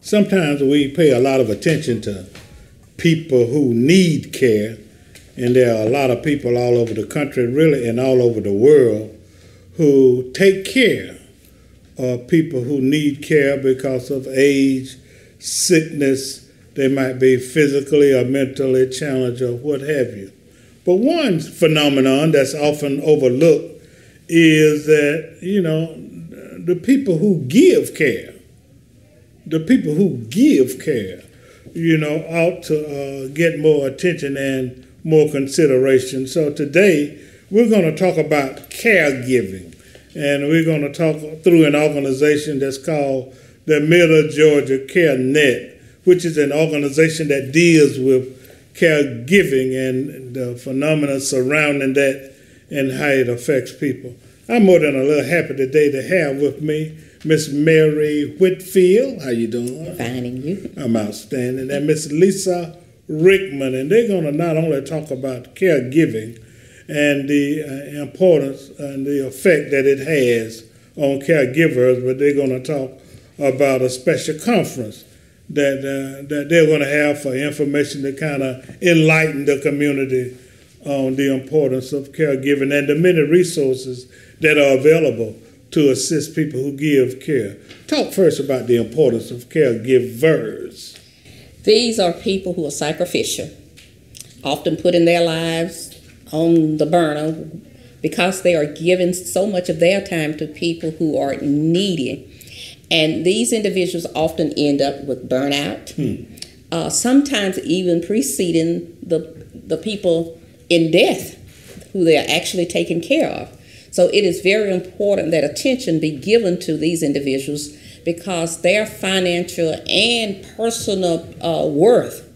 sometimes we pay a lot of attention to people who need care, and there are a lot of people all over the country, really, and all over the world who take care of people who need care because of age, sickness. They might be physically or mentally challenged or what have you. But one phenomenon that's often overlooked is that, the people who give care, ought to get more attention and more consideration. So today, we're going to talk about caregiving, and we're going to talk through an organization that's called the Middle Georgia CARENET, which is an organization that deals with caregiving and the phenomena surrounding that and how it affects people. I'm more than a little happy today to have with me Miss Mary Whitfield. How you doing? Fine, and you? I'm outstanding. And Miss Lisa Rickman, and they're going to not only talk about caregiving and the importance and the effect that it has on caregivers, but they're going to talk about a special conference that they're going to have for information to kind of enlighten the community on the importance of caregiving and the many resources that are available to assist people who give care. Talk first about the importance of caregivers. These are people who are sacrificial, often putting their lives on the burner because they are giving so much of their time to people who are needy. And these individuals often end up with burnout, sometimes even preceding the people in death who they are actually taking care of. So it is very important that attention be given to these individuals because their financial and personal worth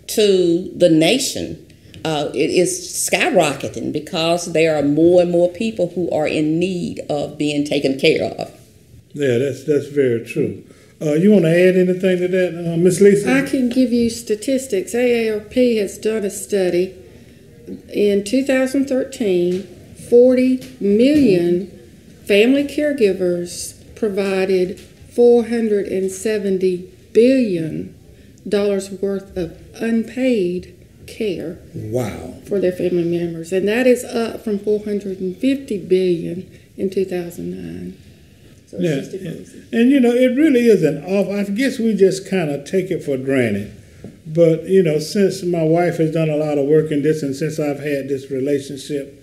to the nation it is skyrocketing because there are more and more people who are in need of being taken care of. Yeah, that's very true. You want to add anything to that, Ms. Lisa? I can give you statistics. AARP has done a study. In 2013, 40 million family caregivers provided $470 billion worth of unpaid care. Wow. For their family members. And that is up from $450 billion in 2009. So yeah, it's just crazy. And it really isn't off. I guess we just kind of take it for granted. But, since my wife has done a lot of work in this and since I've had this relationship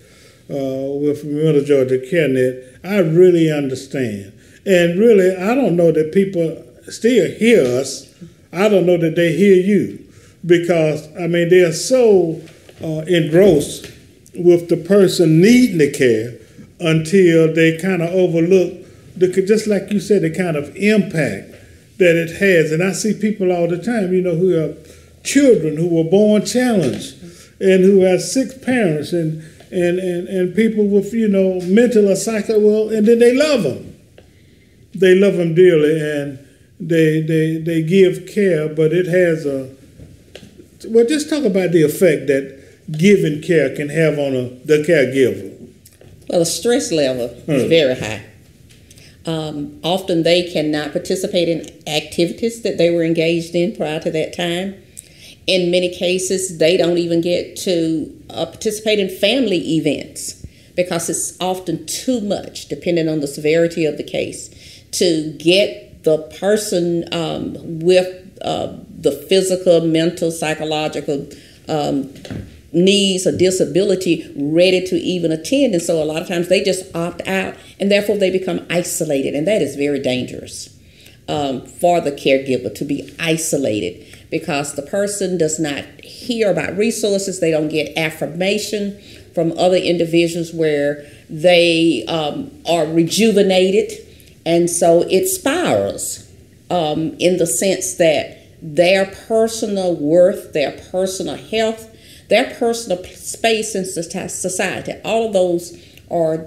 with Middle Georgia CARENET, I really understand. And really, I don't know that people still hear us. I don't know that they hear you because, they are so engrossed with the person needing the care until they kind of overlook, just like you said, the kind of impact that it has. And I see people all the time, who have children who were born challenged and who have sick parents and people with, mental or psycho, and then they love them. They love them dearly and they give care, but it has just talk about the effect that giving care can have on the caregiver. Well, the stress level is very high. Often they cannot participate in activities that they were engaged in prior to that time. In many cases, they don't even get to participate in family events because it's often too much, depending on the severity of the case, to get the person with the physical, mental, psychological needs or disability ready to even attend. And so a lot of times they just opt out and therefore they become isolated. And that is very dangerous for the caregiver to be isolated because the person does not hear about resources. They don't get affirmation from other individuals where they are rejuvenated. And so it spirals in the sense that their personal worth, their personal health, their personal space in society, all of those are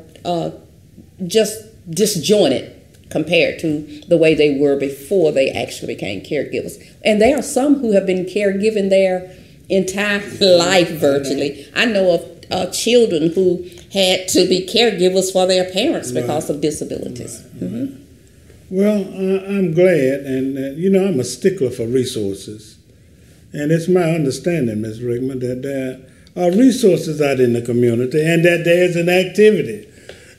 just disjointed compared to the way they were before they actually became caregivers. And there are some who have been caregiving their entire life virtually. I know of children who had to be caregivers for their parents because of disabilities. Right. Well, I'm glad, and I'm a stickler for resources. And it's my understanding, Ms. Rickman, that there are resources out in the community and that there's an activity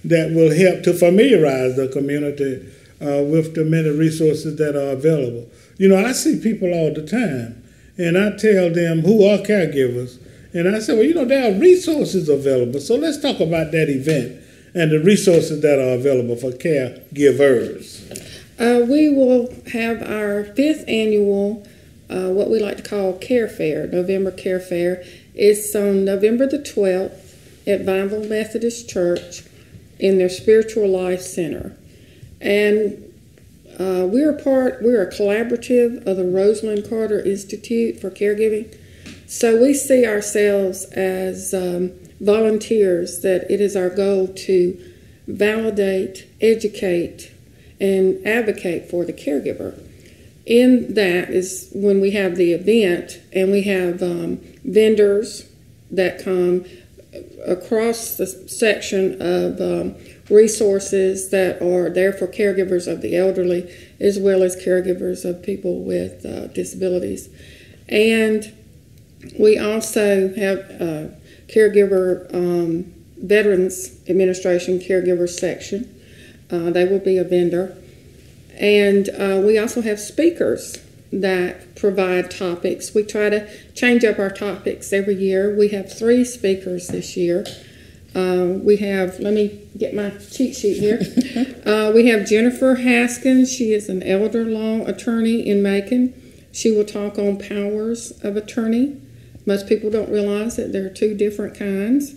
that will help to familiarize the community with the many resources that are available. I see people all the time, and I tell them who are caregivers, and I say, well, there are resources available. So let's talk about that event and the resources that are available for caregivers. We will have our 5th annual, what we like to call Care Fair, November Care Fair. It's on November the 12th at Vineville Methodist Church in their Spiritual Life Center. And we're a collaborative of the Rosalind Carter Institute for Caregiving. So we see ourselves as volunteers, that it is our goal to validate, educate, and advocate for the caregiver. In that is when we have the event, and we have vendors that come across the section of resources that are there for caregivers of the elderly, as well as caregivers of people with disabilities. And we also have caregiver Veterans Administration caregiver section. They will be a vendor. And we also have speakers that provide topics. We try to change up our topics every year. We have 3 speakers this year. We have, let me get my cheat sheet here. We have Jennifer Haskins. She is an elder law attorney in Macon. She will talk on powers of attorney. Most people don't realize that there are 2 different kinds.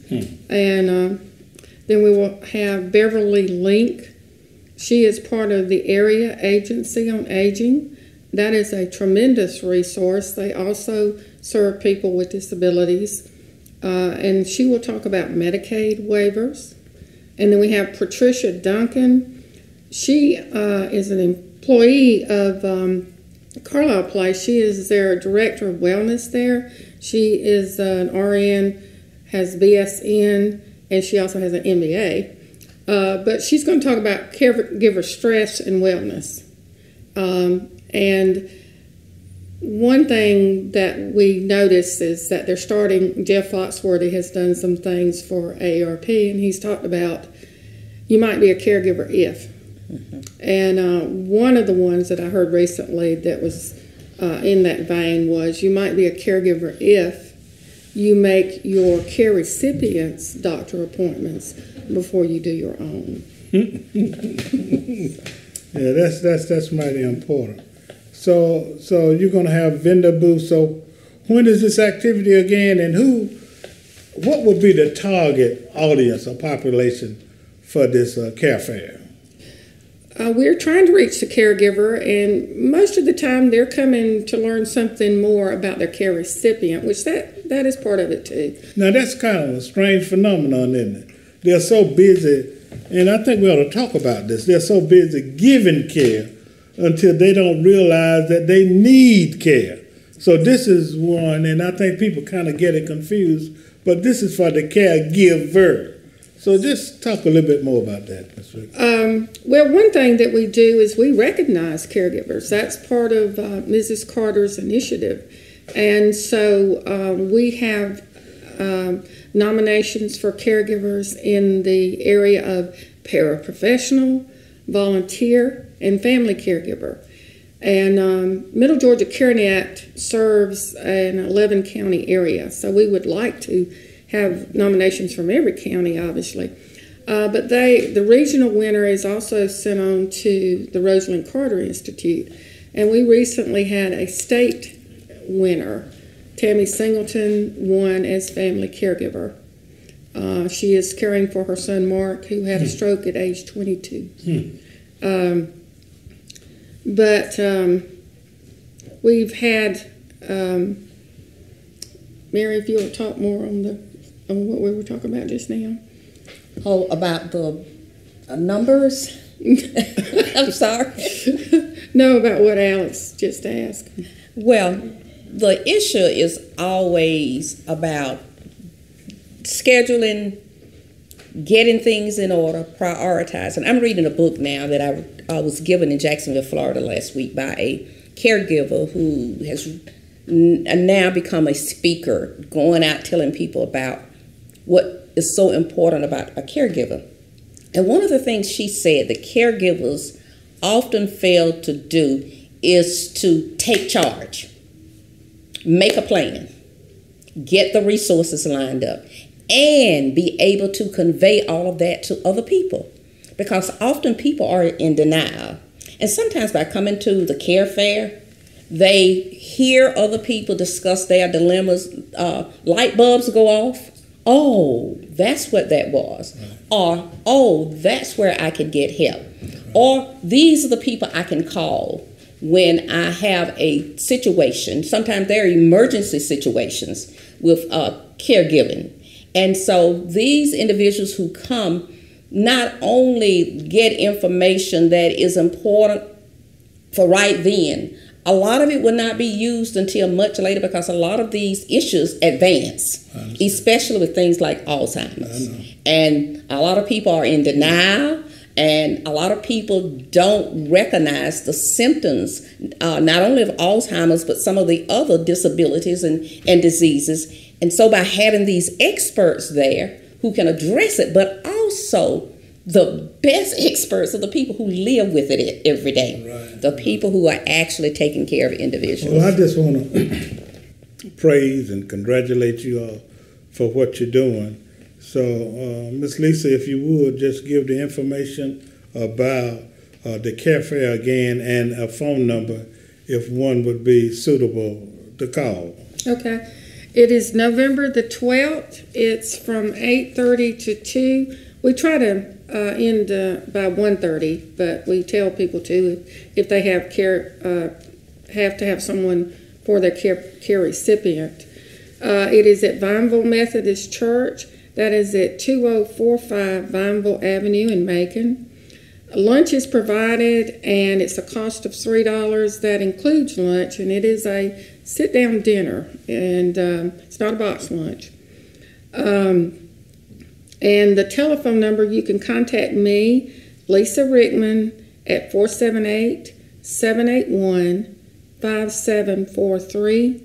And then we will have Beverly Link. She is part of the Area Agency on Aging. That is a tremendous resource. They also serve people with disabilities. And she will talk about Medicaid waivers. And then we have Patricia Duncan. She is an employee of Carlisle Place. She is their director of wellness there. She is an RN, has BSN, and she also has an MBA. But she's going to talk about caregiver stress and wellness. And one thing that we noticed is that they're starting, Jeff Foxworthy has done some things for AARP, and he's talked about you might be a caregiver if. And one of the ones that I heard recently that was in that vein was you might be a caregiver if you make your care recipients doctor appointments before you do your own. Yeah, that's mighty important. So you're going to have vendor booths. So when is this activity again, and what would be the target audience or population for this care fair? We're trying to reach the caregiver, and most of the time they're coming to learn something more about their care recipient, which that is part of it too. Now that's kind of a strange phenomenon, isn't it? They're so busy, and I think we ought to talk about this. They're so busy giving care until they don't realize that they need care. So this is one, and I think people kind of get it confused, but this is for the caregiver. So just talk a little bit more about that, Ms. Rick. Well, one thing that we do is we recognize caregivers. That's part of Mrs. Carter's initiative. And so we have nominations for caregivers in the area of paraprofessional, volunteer, and family caregiver. And Middle Georgia CARENET serves an 11-county area, so we would like to have nominations from every county, obviously. But the regional winner is also sent on to the Rosalind Carter Institute. And we recently had a state winner. Tammy Singleton won as family caregiver. She is caring for her son Mark, who had a stroke at age 22. But we've had, Mary, if you'll talk more on what we were talking about just now. Oh, about the numbers? I'm sorry. No, about what Alex just asked. Well, the issue is always about scheduling getting things in order, prioritizing. I'm reading a book now that I was given in Jacksonville, Florida last week by a caregiver who has now become a speaker, going out telling people about what is so important about a caregiver. And one of the things she said that caregivers often fail to do is to take charge, make a plan, get the resources lined up, and be able to convey all of that to other people. Because often people are in denial. And sometimes by coming to the care fair, they hear other people discuss their dilemmas. Light bulbs go off. Oh, that's what that was. Right. Or, oh, that's where I could get help. Right. Or, these are the people I can call when I have a situation. Sometimes there are emergency situations with caregiving. And so these individuals who come not only get information that is important for right then, a lot of it will not be used until much later because a lot of these issues advance, especially with things like Alzheimer's. And a lot of people are in denial, and a lot of people don't recognize the symptoms, not only of Alzheimer's, but some of the other disabilities and diseases. And so by having these experts there who can address it, but also the best experts are the people who live with it every day, right. The people who are actually taking care of individuals. Well, I just want to praise and congratulate you all for what you're doing. So, Ms. Lisa, if you would, just give the information about the care fair again and a phone number if one would be suitable to call. Okay. It is November the 12th. It's from 8:30 to 2. We try to end by 1:30, but we tell people to, if they have to have someone for their care recipient. It is at Vineville Methodist Church. That is at 2045 Vineville Avenue in Macon. Lunch is provided, and it's a cost of $3. That includes lunch, and it is a sit-down dinner, and it's not a box lunch. And the telephone number, you can contact me, Lisa Rickman, at 478-781-5743,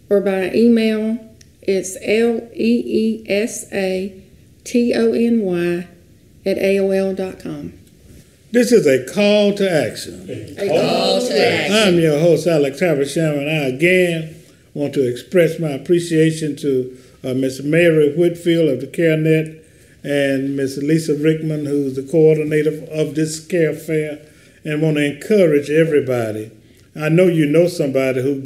or by email, it's leesatony@aol.com. This is a call to action. A call to action. I'm your host, Alex Habersham, and I again want to express my appreciation to Ms. Mary Whitfield of the CARENET and Ms. Lisa Rickman, who's the coordinator of this care fair, and want to encourage everybody. I know you know somebody who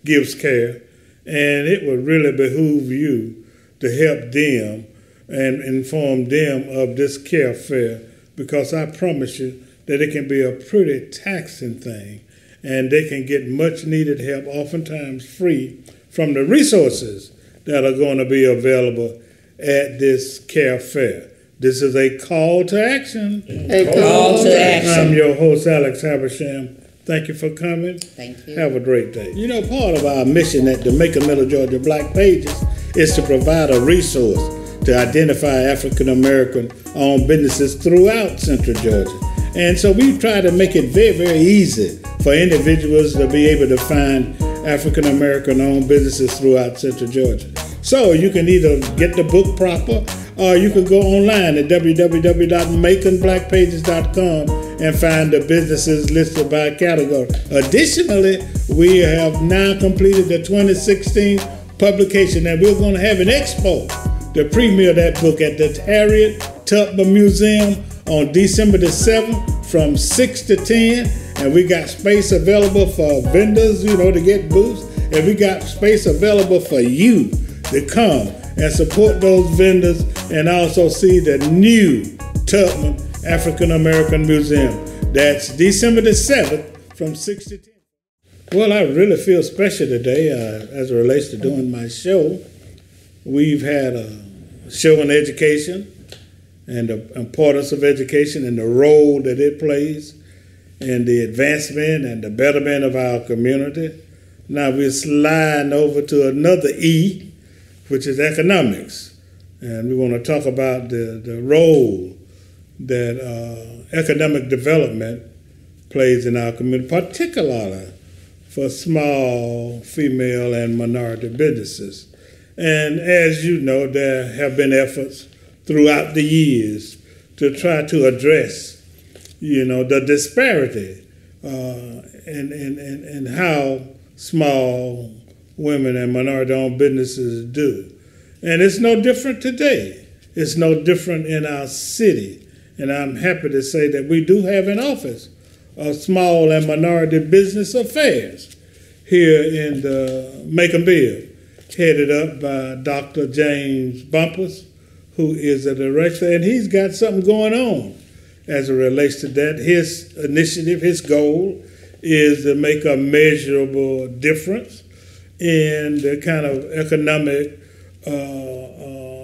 gives care, and it would really behoove you to help them and inform them of this care fair, because I promise you that it can be a pretty taxing thing, and they can get much needed help, oftentimes free, from the resources that are going to be available at this care fair. This is a call to action. A call to action. I'm your host, Alex Habersham. Thank you for coming. Thank you. Have a great day. You know, part of our mission at the Macon, Middle Georgia Black Pages is to provide a resource to identify African-American owned businesses throughout Central Georgia. And so we try to make it very, very easy for individuals to be able to find African-American owned businesses throughout Central Georgia. So you can either get the book proper, or you can go online at www.maconblackpages.com and find the businesses listed by category. Additionally, we have now completed the 2016 publication, and we're going to have an expo to premiere that book at the Harriet Tubman Museum on December the 7th from 6 to 10. And we got space available for vendors, to get booths. And we got space available for you to come and support those vendors and also see the new Tubman African American Museum. That's December the 7th from 6 to 10. Well, I really feel special today as it relates to doing my show. We've had a show on education and the importance of education and the role that it plays in the advancement and the betterment of our community. Now we're sliding over to another E, which is economics. And we want to talk about the role that economic development plays in our community, particularly for small female and minority businesses. And as you know, there have been efforts throughout the years to try to address, the disparity in how small women and minority-owned businesses do. And it's no different today. It's no different in our city. And I'm happy to say that we do have an office of small and minority business affairs here in the Macon-Bibb, headed up by Dr. James Bumpus, who is the director, and he's got something going on as it relates to that. His initiative, his goal is to make a measurable difference in the kind of economic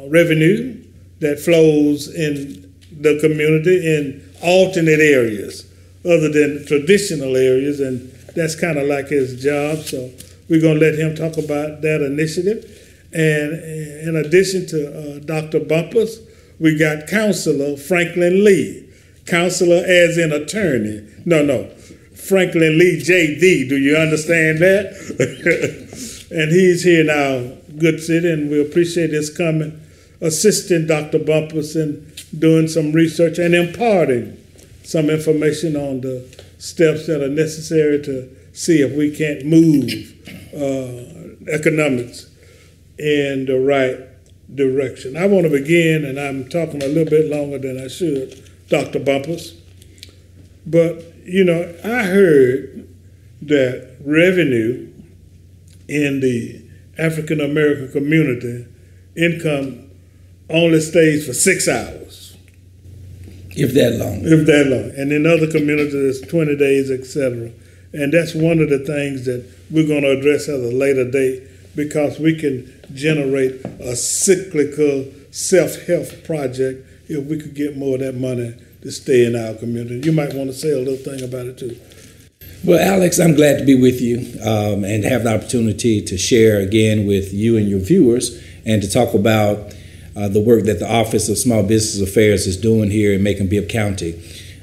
revenue that flows in the community in alternate areas other than traditional areas, and that's kind of like his job. So we're going to let him talk about that initiative. And in addition to Dr. Bumpus, we got Counselor Franklin Lee. Counselor as in attorney. No. Franklin Lee, J.D. Do you understand that? And he's here now, good city, and we appreciate his coming, assisting Dr. Bumpus in doing some research and imparting some information on the steps that are necessary to see if we can't move economics in the right direction. I want to begin, and I'm talking a little bit longer than I should, Dr. Bumpus, but I heard that revenue in the African American community, income only stays for 6 hours. If that long. If that long. And in other communities, it's 20 days, etc. And that's one of the things that we're going to address at a later date, because we can generate a cyclical self-help project if we could get more of that money to stay in our community. You might want to say a little thing about it too. Well, Alex, I'm glad to be with you and have the opportunity to share again with you and your viewers and to talk about the work that the Office of Small Business Affairs is doing here in Macon-Bibb County.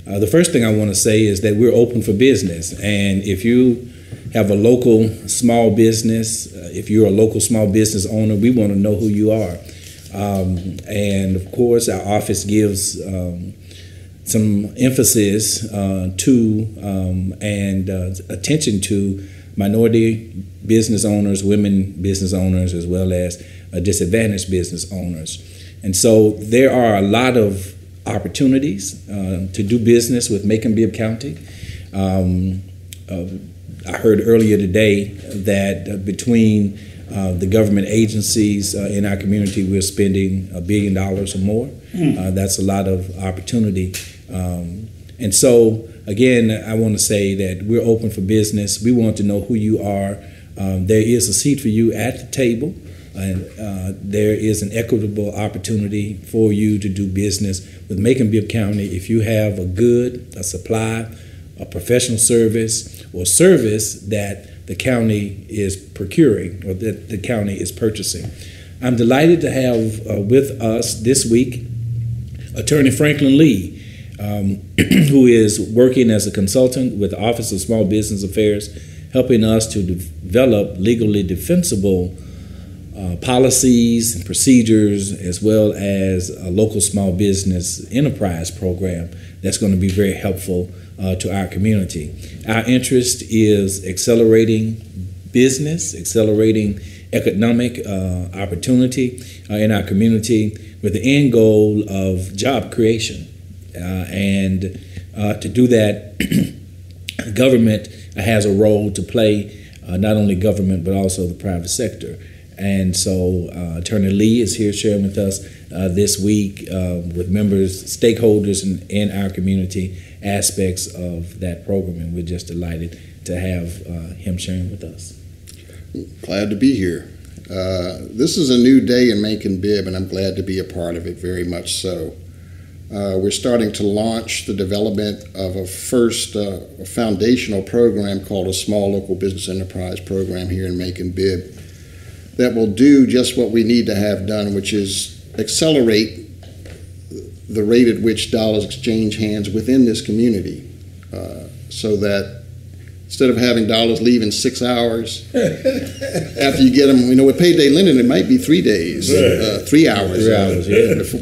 The first thing I want to say is that we're open for business, and if you have a local small business, if you're a local small business owner, we want to know who you are. And of course, our office gives some emphasis to and attention to minority business owners, women business owners, as well as disadvantaged business owners. And so there are a lot of opportunities to do business with Macon-Bibb County. I heard earlier today that between the government agencies in our community, we're spending $1 billion or more. That's a lot of opportunity. And so, again, I want to say that we're open for business. We want to know who you are. There is a seat for you at the table, and there is an equitable opportunity for you to do business with Macon-Bibb County. If you have a good, a supply, a professional service, or service that the county is procuring or that the county is purchasing. I'm delighted to have with us this week Attorney Franklin Lee, who is working as a consultant with the Office of Small Business Affairs, helping us to develop legally defensible policies and procedures, as well as a local small business enterprise program that's going to be very helpful to our community. Our interest is accelerating business, accelerating economic opportunity in our community with the end goal of job creation. And to do that, government has a role to play, not only government, but also the private sector. And so Attorney Lee is here sharing with us this week with members, stakeholders in our community, aspects of that program, and we're just delighted to have him sharing with us. Glad to be here. This is a new day in Macon-Bibb, and I'm glad to be a part of it, very much so. We're starting to launch the development of a first foundational program called a Small Local Business Enterprise Program here in Macon-Bibb that will do just what we need to have done, which is accelerate the rate at which dollars exchange hands within this community, so that instead of having dollars leave in 6 hours, after you get them, with payday lending, it might be 3 days, 3 hours,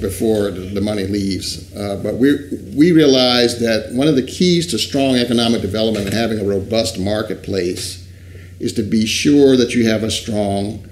before the money leaves. But we realize that one of the keys to strong economic development and having a robust marketplace is to be sure that you have a strong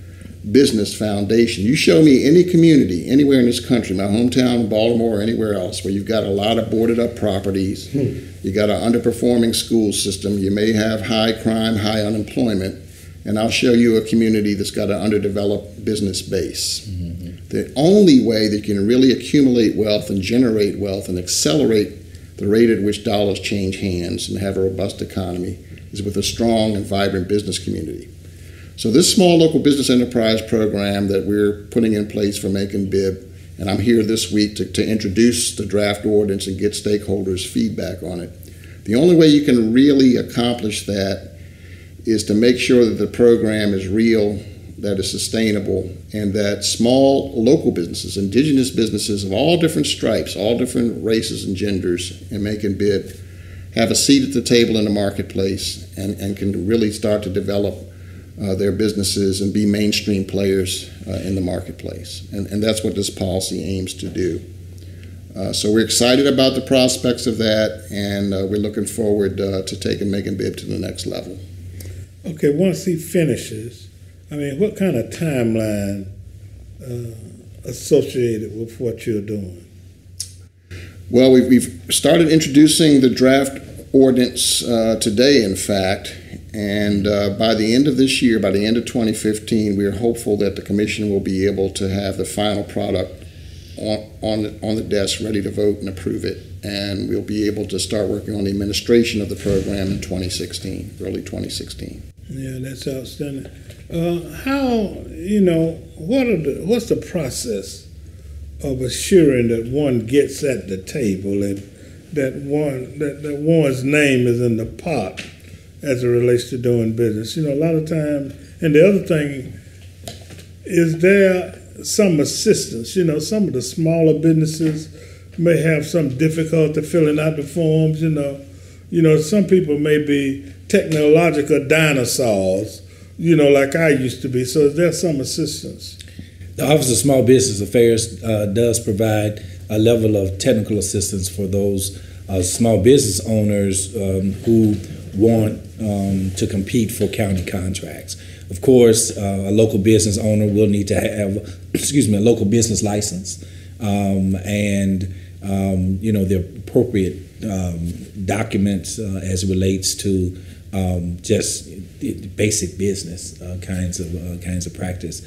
business foundation. You show me any community anywhere in this country, my hometown, Baltimore, or anywhere else, where you've got a lot of boarded up properties, you got an underperforming school system, you may have high crime, high unemployment, and I'll show you a community that's got an underdeveloped business base. The only way that you can really accumulate wealth and generate wealth and accelerate the rate at which dollars change hands and have a robust economy is with a strong and vibrant business community. So this small local business enterprise program that we're putting in place for Macon Bibb, and I'm here this week to introduce the draft ordinance and get stakeholders' feedback on it. The only way you can really accomplish that is to make sure that the program is real, that is sustainable, and that small local businesses, indigenous businesses of all different stripes, all different races and genders in Macon Bibb have a seat at the table in the marketplace and can really start to develop their businesses and be mainstream players in the marketplace. And that's what this policy aims to do. So we're excited about the prospects of that, and we're looking forward to taking Macon Bibb to the next level. Okay, once he finishes, what kind of timeline associated with what you're doing? Well, we've started introducing the draft ordinance today, in fact, and by the end of this year, by the end of 2015, we are hopeful that the Commission will be able to have the final product on the desk, ready to vote and approve it, and we'll be able to start working on the administration of the program in 2016, early 2016. Yeah, that's outstanding. What's the process of assuring that one gets at the table and that one's name is in the pot as it relates to doing business? A lot of times, and the other thing, is there some assistance? Some of the smaller businesses may have some difficulty filling out the forms. Some people may be technological dinosaurs, like I used to be. So is there some assistance? The Office of Small Business Affairs does provide a level of technical assistance for those small business owners who want to compete for county contracts. Of course, a local business owner will need to have, a local business license and the appropriate documents as it relates to just basic business kinds of practice.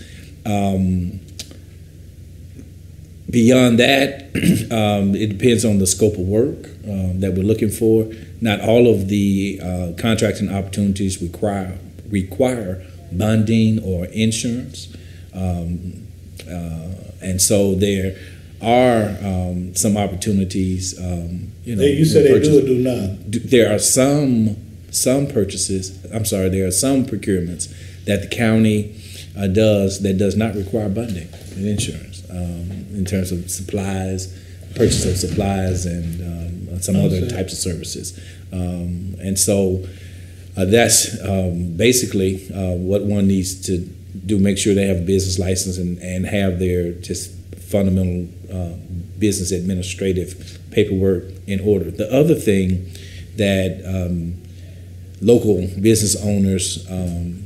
Beyond that, it depends on the scope of work that we're looking for. Not all of the contracting opportunities require bonding or insurance, and so there are some opportunities. You said they do or do not. There are some purchases. There are some procurements that the county does not require bonding and insurance. In terms of supplies, purchase of supplies, and some other types of services. And so that's basically what one needs to do, make sure they have a business license and have their just fundamental business administrative paperwork in order. The other thing that local business owners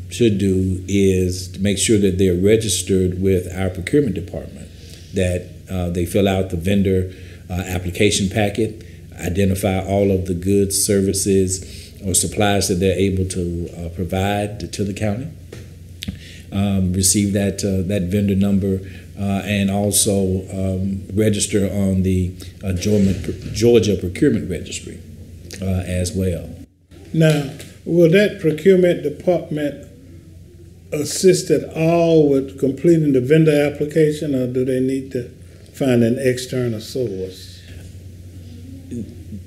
should do is to make sure that they're registered with our procurement department, that they fill out the vendor application packet, identify all of the goods, services, or supplies that they're able to provide to the county, receive that vendor number, and also register on the Georgia Procurement Registry as well. Now, will that procurement department assist at all with completing the vendor application, or do they need to find an external source?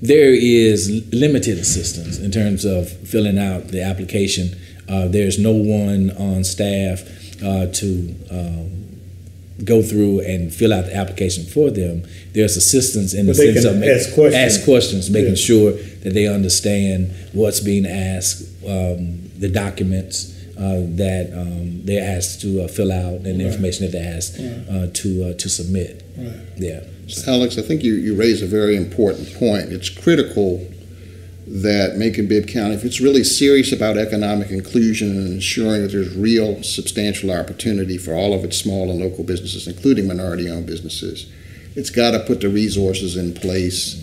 There is limited assistance in terms of filling out the application. There's no one on staff to go through and fill out the application for them, there's assistance in the But they sense can of ask questions. making Yeah. sure that they understand what's being asked, the documents that they're asked to fill out, and the information that they're asked to submit. Right. Yeah. So Alex, I think you raise a very important point. It's critical that Macon-Bibb County, if it's really serious about economic inclusion and ensuring that there's real substantial opportunity for all of its small and local businesses, including minority-owned businesses, it's got to put the resources in place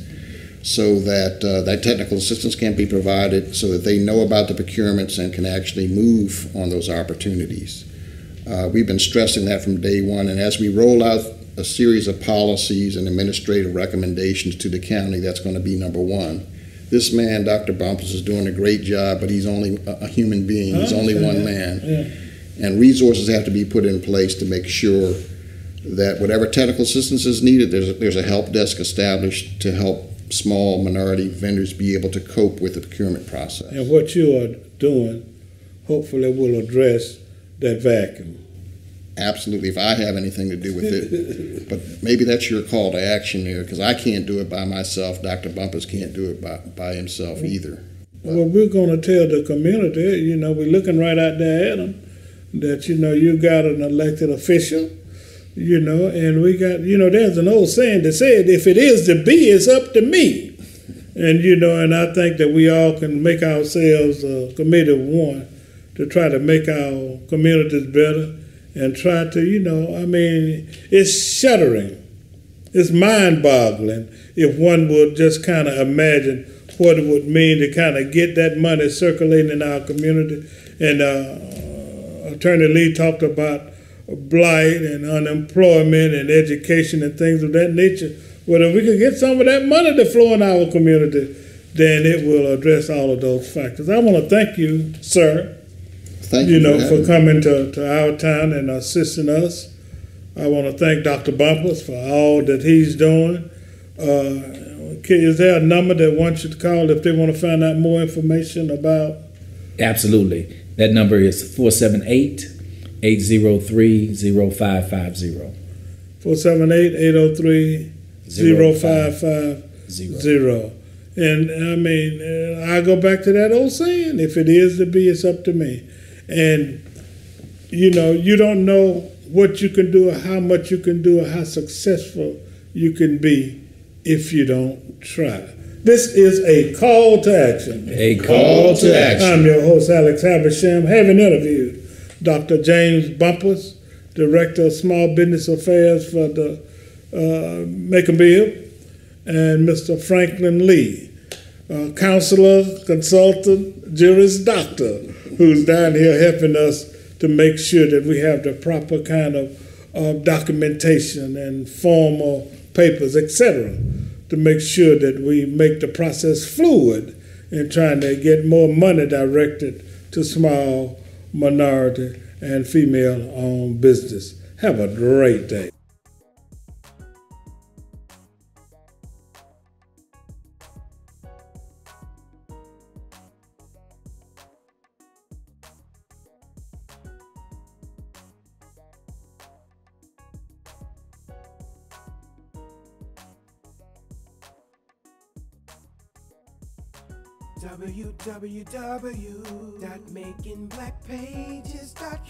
so that that technical assistance can be provided, so that they know about the procurements and can actually move on those opportunities. We've been stressing that from day one, and as we roll out a series of policies and administrative recommendations to the county, that's going to be number one. This man, Dr. Bumpus, is doing a great job, but he's only a human being. He's only one man. Yeah. And resources have to be put in place to make sure that whatever technical assistance is needed, there's a help desk established to help small minority vendors be able to cope with the procurement process. And what you are doing, hopefully, will address that vacuum. Absolutely, if I have anything to do with it. But maybe that's your call to action here, because I can't do it by myself. Dr. Bumpus can't do it by himself either. Well, we're going to tell the community, we're looking right out there at them, that, you got an elected official, and we got, there's an old saying that said, if it is to be, it's up to me. And, and I think that we all can make ourselves a committee of one to try to make our communities better. And try to, it's shuddering. It's mind-boggling if one would just kind of imagine what it would mean to kind of get that money circulating in our community. And Attorney Lee talked about blight and unemployment and education and things of that nature. Well, if we could get some of that money to flow in our community, then it will address all of those factors. I want to thank you, sir. Thank you for coming to our town and assisting us. I want to thank Dr. Bumpus for all that he's doing. Is there a number that one should call if they want to find out more information about? Absolutely. That number is 478-803-0550. 478-803-0550. And I go back to that old saying, if it is to be, it's up to me. And, you don't know what you can do or how much you can do or how successful you can be if you don't try. This is a call to action. A call to action. I'm your host, Alex Habersham, having interviewed Dr. James Bumpus, Director of Small Business Affairs for the Macon-Bibb, and Mr. Franklin Lee, counselor, consultant, Juris Doctor, who's down here helping us to make sure that we have the proper kind of documentation and formal papers, etc., to make sure that we make the process fluid in trying to get more money directed to small, minority, and female-owned business. Have a great day. www.makingblackpages.com